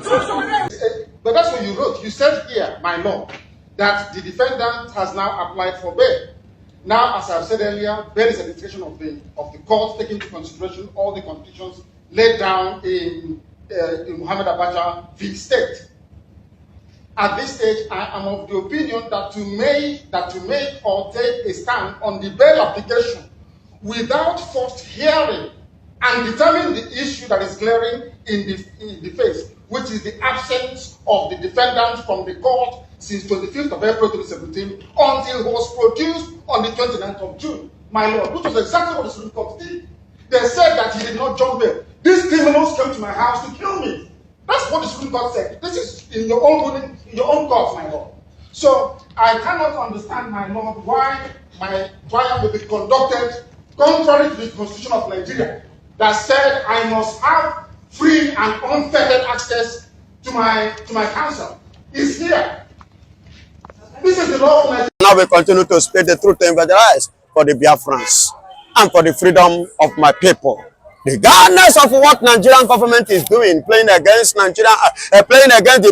But that's what you wrote. You said here, my lord, that the defendant has now applied for bail. Now, as I've said earlier, bail is a decision of the court taking into consideration all the conditions laid down in Muhammad Abacha v. State. At this stage, I am of the opinion that to make or take a stand on the bail application without first hearing and determine the issue that is glaring in the face, which is the absence of the defendant from the court since 25th of April 2017 until he was produced on the 29th of June, my lord, which was exactly what the Supreme Court did. They said that he did not jump bail. These criminals came to my house to kill me. That's what the Supreme Court said. This is in your own court, my lord. So I cannot understand, my lord, why my trial will be conducted contrary to the Constitution of Nigeria that said I must have free and unfettered access to my counsel. Is here. This is the law of Nigeria. Now we continue to speak the truth and evangelize for the Biafrans and for the freedom of my people. Regardless of what Nigerian government is doing, playing against the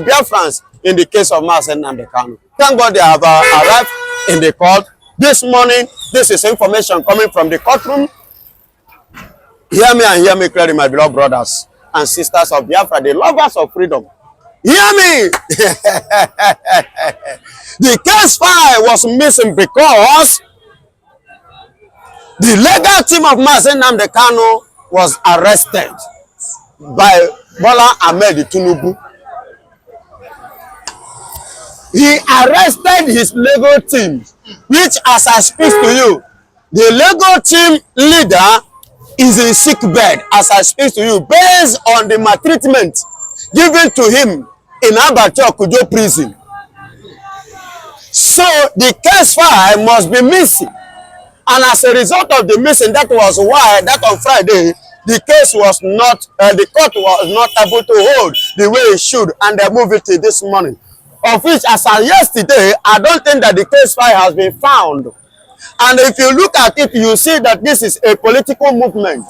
Biafrans in the case of Nnamdi Kanu. Thank God they have arrived in the court this morning. This is information coming from the courtroom. Hear me and hear me clearly, my beloved brothers and sisters of Biafra, the lovers of freedom. Hear me! The case file was missing because the legal team of Nnamdi Kanu was arrested by Bola Ahmed Tinubu. He arrested his legal team, which, as I speak to you, the legal team leader is in sick bed as I speak to you, based on the maltreatment given to him in Kujo prison. So the case file must be missing. And as a result of the missing, that was why that on Friday, the case was not, the court was not able to hold the way it should, and they moved it to this morning. Of which, as of yesterday, I don't think that the case file has been found. And if you look at it, you see that this is a political movement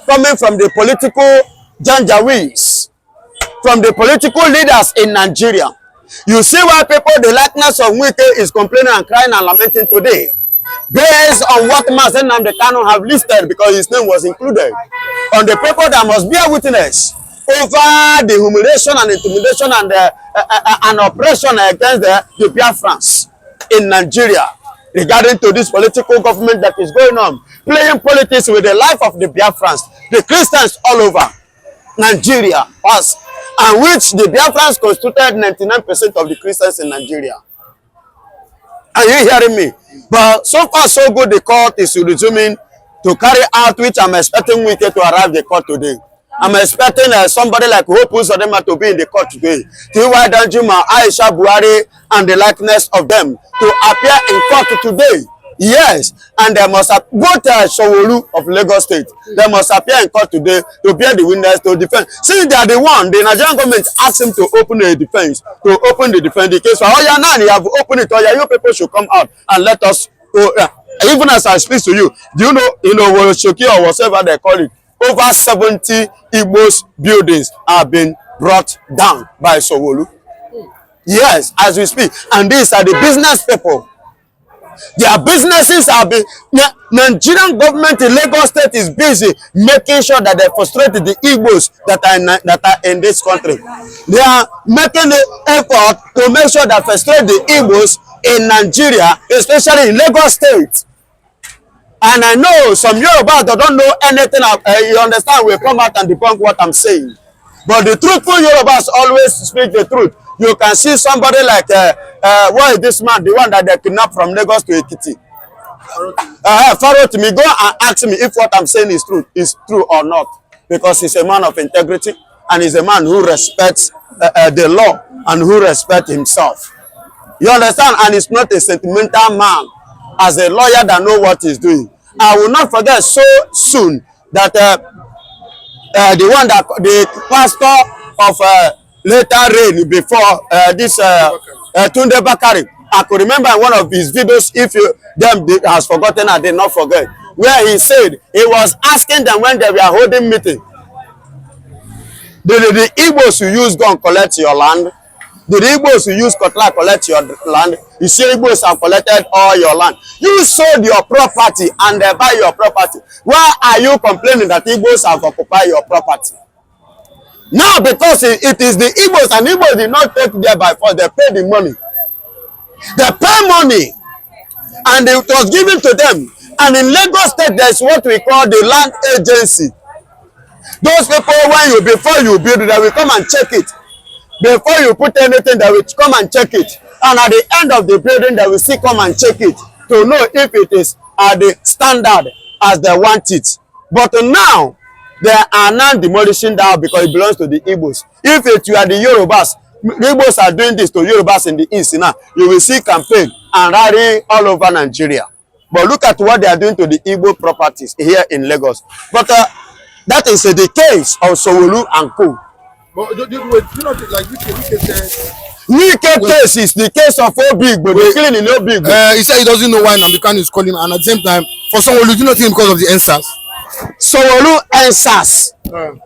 coming from the political janjaweeds, from the political leaders in Nigeria. You see why people, the likeness of Wike is complaining and crying and lamenting today, based on what Nnamdi Kanu have listed, because his name was included on the paper that must bear witness over the humiliation and intimidation and oppression against the Biafrans in Nigeria regarding to this political government that is going on, playing politics with the life of the Biafrans, the Christians all over Nigeria, and which the Biafrans constituted 99% of the Christians in Nigeria. Are you hearing me? But so far so good, the court is resuming to carry out, which I'm expecting Wike to arrive the court today. I'm expecting somebody like Hope Uzodinma to be in the court today. T.Y. Danjuma, Aisha Buhari, and the likeness of them to appear in court today. Yes, and they must both Showolu of Lagos State. They must appear in court today to bear the witness to defend. Since they are the one, the Nigerian government asked him to open a defense, to open the defense the case. So, oh yeah, now you have opened it. Oh yeah, you people should come out and let us go. Even as I speak to you, do you know, Shoki or whatever they call it, over 70 Igbo's buildings have been brought down by Showolu. Yes, as we speak. And these are the business people. Their businesses are being... Nigerian government in Lagos State is busy making sure that they frustrate the Igbos that are in this country. They are making the effort to make sure that frustrate the Igbos in Nigeria, especially in Lagos State. And I know some Yorubas that don't know anything, you understand, will come out and debunk what I'm saying. But the truthful Yorubas always speak the truth. You can see somebody like, what is this man, the one that they kidnapped from Lagos to Ekiti? Farotimi, go and ask me if what I'm saying is true or not. Because he's a man of integrity and he's a man who respects the law and who respects himself. You understand? And he's not a sentimental man. As a lawyer that knows what he's doing. I will not forget so soon that the pastor of later reign before this Tunde Bakari, I could remember in one of his videos, if them has forgotten, I did not forget, where he said he was asking them when they were holding meeting. Did the Igbos you use gun collect your land? Did the Igbos you use cutlass collect your land? You see Igbos have collected all your land. You sold your property and they buy your property. Why are you complaining that Igbos have occupied your property? Now because it is the Igbos, and Igbos did not take there by force, they pay the money. They pay money and it was given to them. And in Lagos State, there's what we call the land agency. Those people, before you build it, they will come and check it. Before you put anything, they will come and check it. And at the end of the building, they will still come and check it to know if it is at the standard as they want it. But now, they are now demolishing that because it belongs to the Igbos. If it were the Yorubas, Igbos are doing this to Yorubas in the East now, you will see campaign and rally all over Nigeria. But look at what they are doing to the Igbo properties here in Lagos. But that is the case of Sowolu and Co. But do you not like Wike case is the case of Obig, but the killing in Obig. He said he doesn't know why Nnamdi Kanu is calling him, and at the same time, for Sowolu, do you not think because of the NSAS? Sowolu NSAS.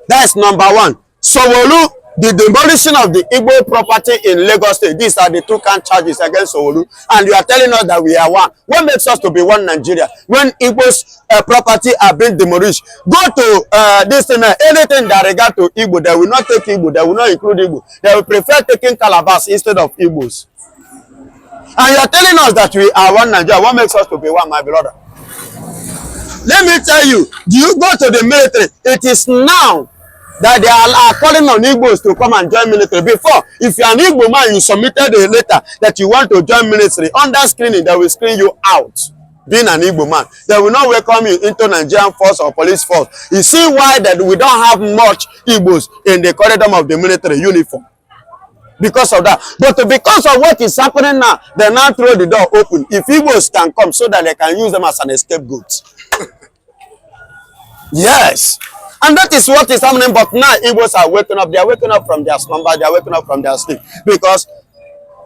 That's number one. Sowolu, the demolition of the Igbo property in Lagos State. These are the two count charges against Sowolu, and you are telling us that we are one. What makes us to be one Nigeria? When Igbo's property are being demolished, go to this thing, anything that regard to Igbo, they will not take Igbo, they will not include Igbo. They will prefer taking Calabas instead of Igbos. And you are telling us that we are one Nigeria. What makes us to be one, my brother? Let me tell you, do you go to the military? It is now that they are calling on Igbos to come and join military. Before, if you are an Igbo man, you submitted a letter that you want to join military. Under screening, they will screen you out. Being an Igbo man, they will not welcome you into Nigerian force or police force. You see why that we don't have much Igbos in the corridor of the military uniform? Because of that. But because of what is happening now, they now throw the door open. If Igbos can come so that they can use them as an scapegoat. Yes. And that is what is happening. But now Igbos are waking up. They are waking up from their slumber. They are waking up from their sleep. Because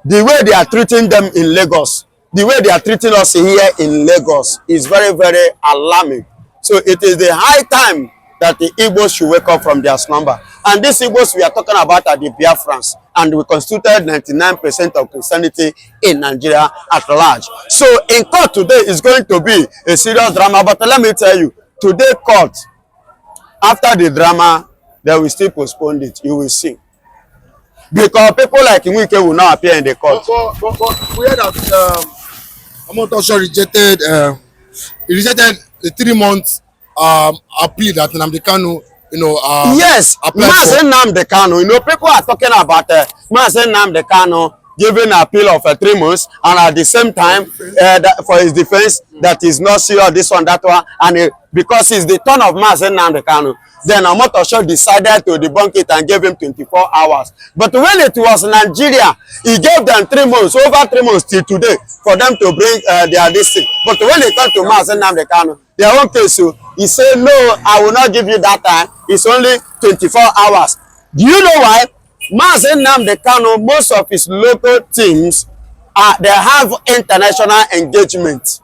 the way they are treating them in Lagos, the way they are treating us here in Lagos is very, very alarming. So it is the high time that the Igbos should wake up from their slumber. And these Igbos we are talking about are the Biafrans. And we constituted 99% of Christianity in Nigeria at large. So in court today is going to be a serious drama. But let me tell you, today court, after the drama, they will still postpone it. You will see. Because people like Nwike will not appear in the court. But we heard that J.Omotosho rejected the 3-month appeal that Nnamdi Kanu, yes, Nnamdi Kanu. People are talking about Nnamdi Kanu giving an appeal of 3 months, and at the same time, for his defense, that is not serious, this one, that one, and because it's the turn of Nnamdi Kanu, then Omotosho decided to debunk it and gave him 24 hours. But when it was Nigeria, he gave them 3 months, over 3 months till today, for them to bring their listing. But when it comes to Nnamdi Kanu, their own case, he said, no, I will not give you that time. It's only 24 hours. Do you know why? Nnamdi Kanu, most of his local teams, they have international engagement.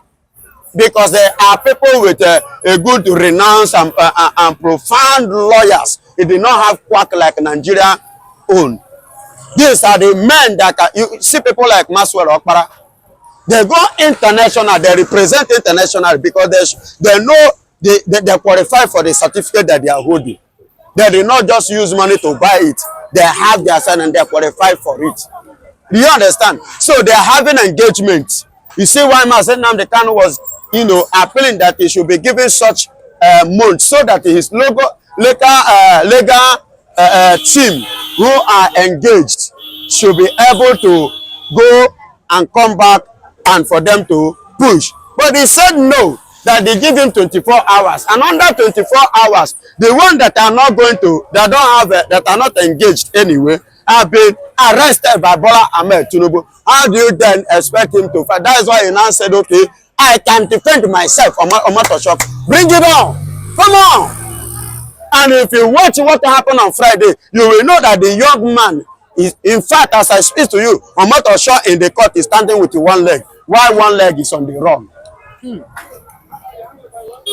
Because there are people with a good renown and profound lawyers. It did not have quack like Nigeria own. These are the men that you see people like Maswell Okpara. They go international, they represent international because they know they qualify for the certificate that they are holding. They do not just use money to buy it. They have their sign and they qualify for it. Do you understand? So they are having engagement. You see why Nnamdi Kanu was appealing that he should be given such months so that his legal team who are engaged should be able to go and come back and for them to push. But he said no, that they give him 24 hours. And under 24 hours, the ones that are not going to, that don't have, that are not engaged anyway, have been arrested by Bola Ahmed Tinubu. How do you then expect him to fight? That is why he now said, okay, I can defend myself, Omotosho. Bring it on. Come on. And if you watch what happened on Friday, you will know that the young man is, in fact, as I speak to you, Omotosho in the court is standing with one leg, while one leg is on the run.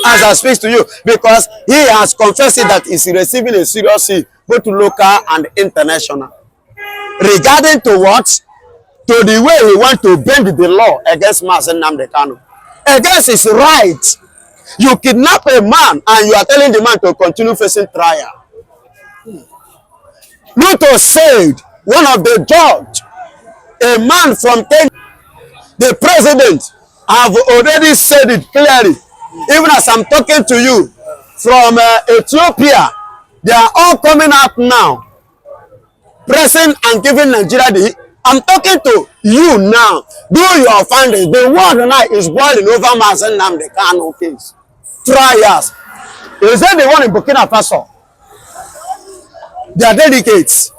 as I speak to you, because he has confessed that he's receiving a serious fee, both local and international. Regarding to what? To the way he want to bend the law against Nnamdi Kanu. Against his right. You kidnap a man and you are telling the man to continue facing trial. Ruto said, one of the judge, a man from Kenya, the president, have already said it clearly. Even as I'm talking to you from Ethiopia, they are all coming out now, pressing and giving Nigeria the. I'm talking to you now. Do your findings. The world now is boiling over Nnamdi Kanu case. Trials. Is that the one in Burkina Faso? They are delegates.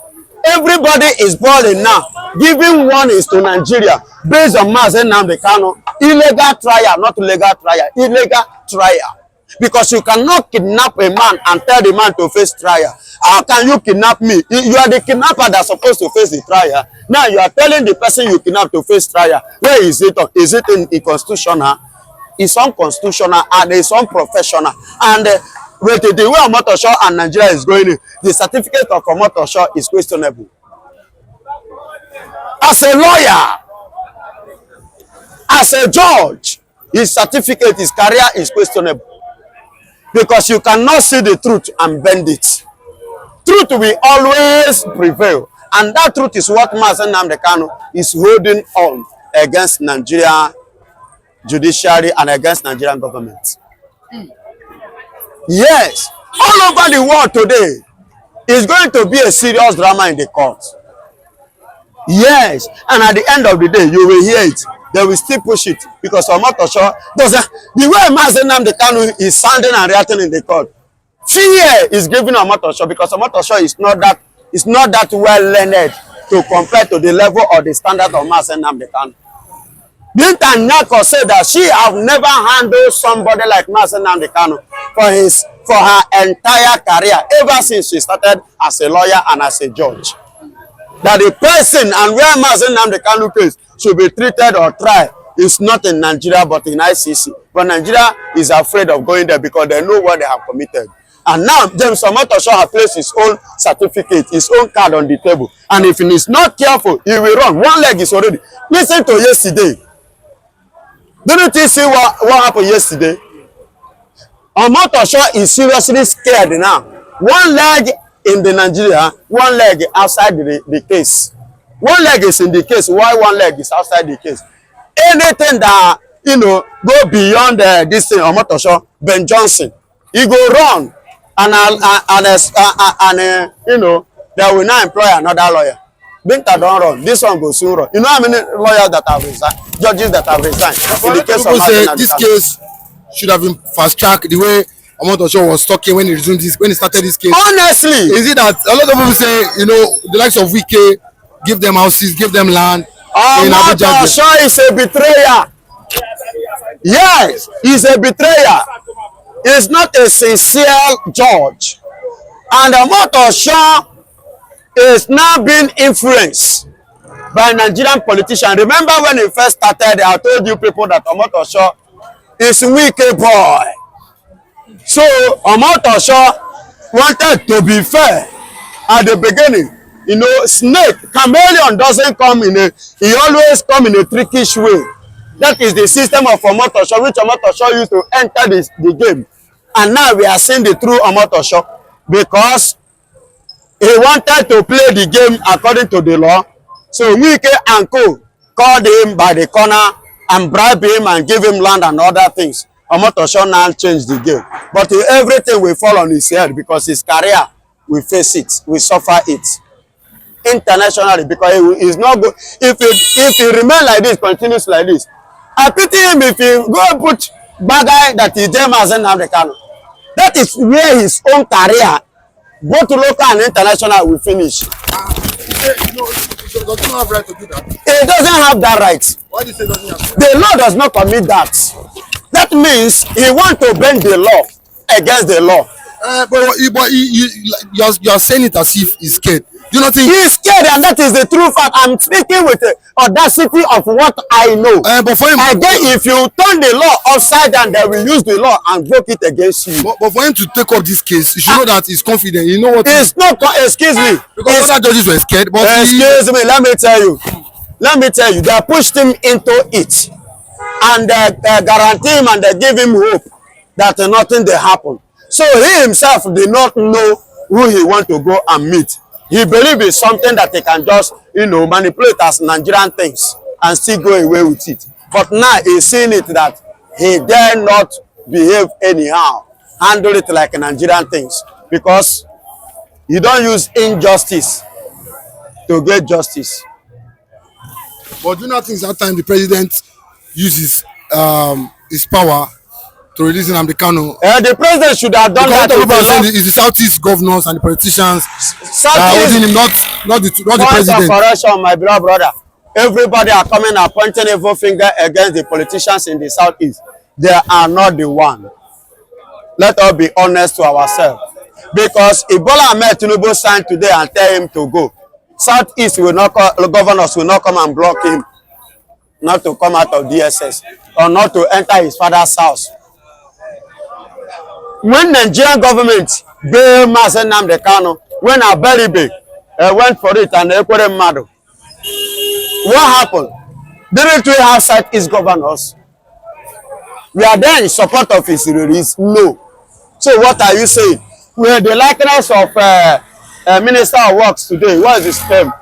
Everybody is boiling now, giving warnings to Nigeria based on Nnamdi Kanu. Illegal trial, not legal trial. Illegal trial. Because you cannot kidnap a man and tell the man to face trial. How can you kidnap me? You are the kidnapper that's supposed to face the trial. Now you are telling the person you kidnap to face trial. Where is it? Is it in constitutional? It's unconstitutional and it's unprofessional. And with the way Omotosho and Nigeria is going, the certificate of Omotosho is questionable. As a lawyer, as a judge, his certificate, his career is questionable. Because you cannot see the truth and bend it. Truth will always prevail. And that truth is what Nnamdi Kanu is holding on against Nigeria judiciary and against Nigerian government. Yes, all over the world today is going to be a serious drama in the court. Yes, and at the end of the day, you will hear it. They will still push it because Omotosho doesn't. The way Nnamdi Kanu is sounding and reacting in the court, fear is giving Omotosho because Omotosho is not that well learned to compare to the level or the standard of Nnamdi Kanu. Binta Nyako said that she have never handled somebody like Nnamdi Kanu for her entire career, ever since she started as a lawyer and as a judge. That the person and where Nnamdi Kanu case should be treated or tried is not in Nigeria but in ICC. But Nigeria is afraid of going there because they know what they have committed. And now James Omotosho has placed his own certificate, his own card on the table. And if he is not careful, he will run. One leg is already. Listen to yesterday. Didn't you see what happened yesterday? Omotosho is seriously scared now. One leg in the Nigeria, one leg outside the case. One leg is in the case, while one leg is outside the case. Anything that, go beyond this thing, Omotosho, Ben Johnson, he go run and they will now employ another lawyer. Binta don't run. This one goes soon run. You know how many lawyers that have resigned, judges that have resigned in the case of say this case should have been fast tracked the way Omotosho was talking when he started this case. Honestly, is it that a lot of people say, the likes of Wike, give them houses, give them land. Omotosho is a betrayer. Yes, he's a betrayer. He's not a sincere judge. And Omotosho is now being influenced by Nigerian politicians. Remember when he first started, I told you people that Omotosho is a wicked boy. So Omotosho wanted to be fair at the beginning. Snake, chameleon doesn't come he always come in a trickish way. That is the system of Omotosho, which Omotosho used to enter the game. And now we are seeing the true Omotosho because he wanted to play the game according to the law. So Wike and Co called him by the corner and bribed him and give him land and other things. Omotosho now changed the game. But everything will fall on his head because his career will face it, will suffer it. Internationally, because he is not good. If he remain like this, continues like this, I pity him if he go put bagay that he did Nnamdi Kanu. That is where his own career, both local and international, will finish. He doesn't have right to do that. He doesn't have that right. Why do you say doesn't have that? The law does not permit that. That means he wants to bend the law against the law. But you're saying it as if he's scared. Do you not think? He is scared, and that is the true fact. I'm speaking with the audacity of what I know. But for him, again, if you turn the law upside down, they will use the law and invoke it against you. But for him to take up this case, you should know that he's confident. You know what? It's not. Excuse me. Because other judges were scared. But excuse me. Let me tell you. They pushed him into it, and they guarantee him and they give him hope that nothing will happen. So he himself did not know who he want to go and meet. He believe it's something that he can just, manipulate as Nigerian things and still go away with it. But now he's seeing it that he dare not behave anyhow, handle it like Nigerian things, because you don't use injustice to get justice. But do you not think that time the president uses his power to release Nnamdi Kanu? The president should have done that. It's the Southeast governors and the politicians holding him, not the president. Point of correction, my beloved brother. Everybody are coming and pointing every finger against the politicians in the Southeast. They are not the one. Let us be honest to ourselves. Because if Bola Ahmed Tinubu signed today and tell him to go, Southeast governors will not come and block him not to come out of DSS or not to enter his father's house. When Nigerian government bail Nnamdi Kanu, when Abelibe went for it and Ekwere Madu, what happened? Didn't we have Southeast governors? We are there in support of his release? No. So what are you saying? We are the likeness of Minister of Works today. What is his name?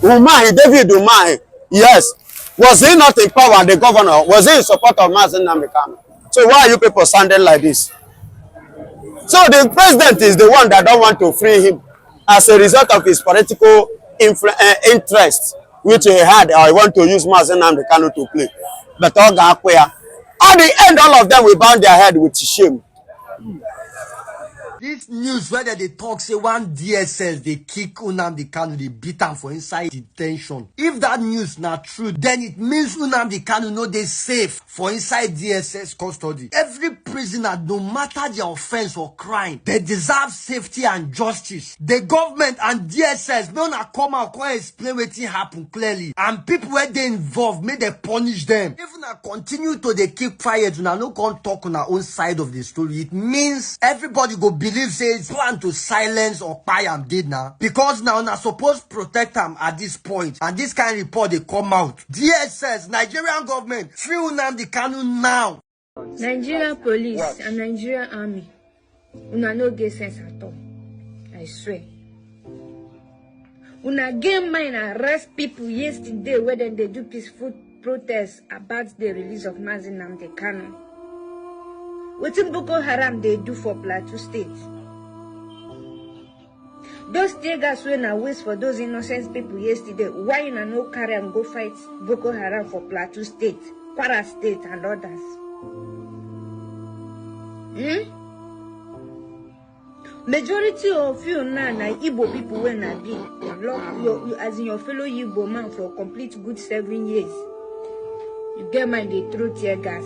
Umahi, David Umahi. Yes. Was he not in power, the governor? Was he in support of Nnamdi Kanu? So why are you people sounding like this? So the president is the one that don't want to free him as a result of his political interest, which he had, or he want to use Nnamdi Kanu to play. But all at the end, all of them will bound their head with shame. This news whether they talk say one DSS they kick Nnamdi Kanu, they beat him for inside detention. If that news not true, then it means Nnamdi Kanu no they safe for inside DSS custody. Every prisoner, no matter their offense or crime, they deserve safety and justice. The government and DSS no na come out and explain what happen clearly, and people where they involved may they punish them. If na continue to they keep quiet, na no come talk on our own side of the story, it means everybody go believe says plan to silence or buy am did now, because now na supposed protect am at this point, and this kind of report they come out. DSS, Nigerian government, free Nnamdi Kanu now. Nigerian police and Nigerian army, una no get sense at all. I swear. Una get mind arrest people yesterday where they do peaceful protests about the release of Nnamdi Kanu. What in Boko Haram they do for Plateau State? Those tigers when I waste for those innocent people yesterday, why you no carry and go fight Boko Haram for Plateau State, Kwara State and others? Majority of you now Igbo people when I be you as in your fellow Igbo man for a complete good 7 years. You get mind they throw tear gas.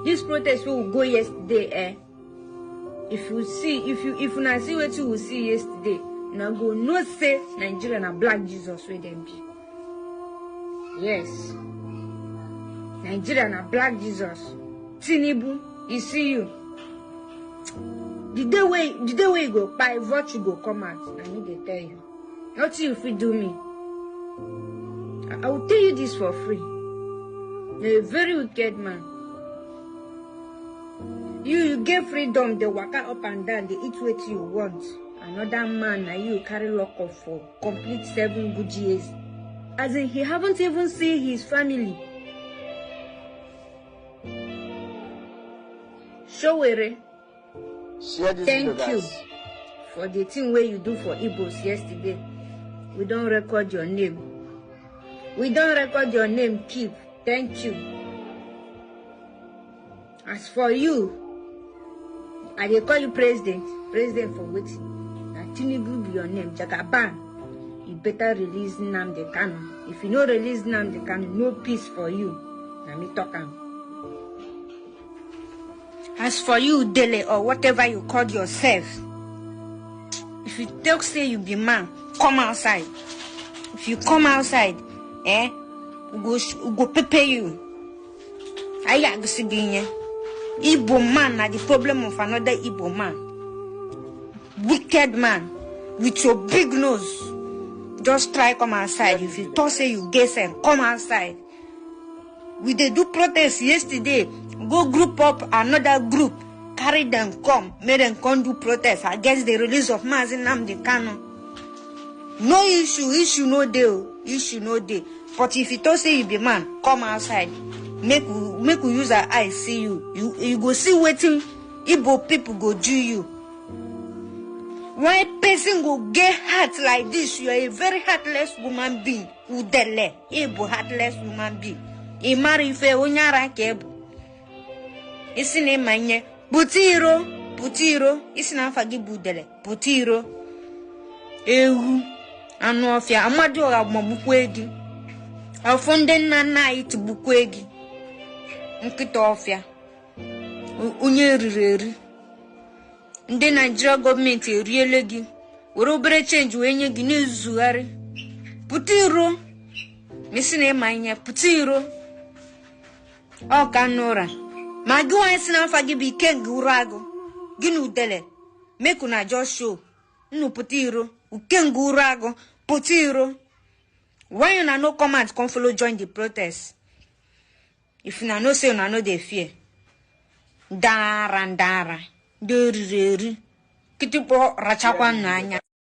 This protest will go yesterday, If you not see what you will see yesterday, now go no say Nigeria and black Jesus where them be. Yes. Nigeria and black Jesus. Tinubu, you see you. The day way you go buy what you go come out, I need to tell you. Nothing if you do me. I will tell you this for free. You're a very wicked man. You get freedom, they walk up and down, they eat what you want. Another man, you carry lock up for complete 7 good years. As in, he haven't even seen his family. Showere, thank you for the thing where you do for Igbos yesterday. We don't record your name. We don't record your name, keep. Thank you. As for you, I dey call you president. President for what? Na Tinubu be your name. Jagaban. You better release Nnamdi Kanu. If you no release Nnamdi Kanu, no peace for you. Na me talk am. As for you, Dele, or whatever you call yourself, if you talk say you be man, come outside. If you come outside, we go prepare you. I got to Igbo man are the problem of another Igbo man. Wicked man with your big nose. Just try come outside. If you talk say you gay self, come outside. We dey do protest yesterday. Go group up another group. Carry them come. Make them come do protest against the release of Nnamdi Kanu. No issue no deal. Issue no deal. But if you talk say you be man, come outside. Make we use our eyes see you. You go see waiting. Igbo people go do you. When person go get heart like this, you are a very heartless woman being. Udele, Igbo heartless woman being. I marry ife onyara kebu. Isi ne manye. Putiro. Isi na fagi budele. Putiro. Ewu. Anu ofia. Amadi oga mabukwegi. Afonde nana iti bukwegi. Nkita ofia. Unye rireri. Ndị Nigeria government eriele gị were obere change wee nye gị n'izugharị pụta iro mesi na ịma ihe pụta iro ọ ka n'ụra ma gị nwanyị si n'afa gị bụ ike ngị ụrụ agụ gị na udele meku na just show nnu pụta iro uke ngị ụrụ agụ pụta iro when you na no command come follow join the protest if you na no say una no dey fear ndara Deri kitipo rachakwa n'anya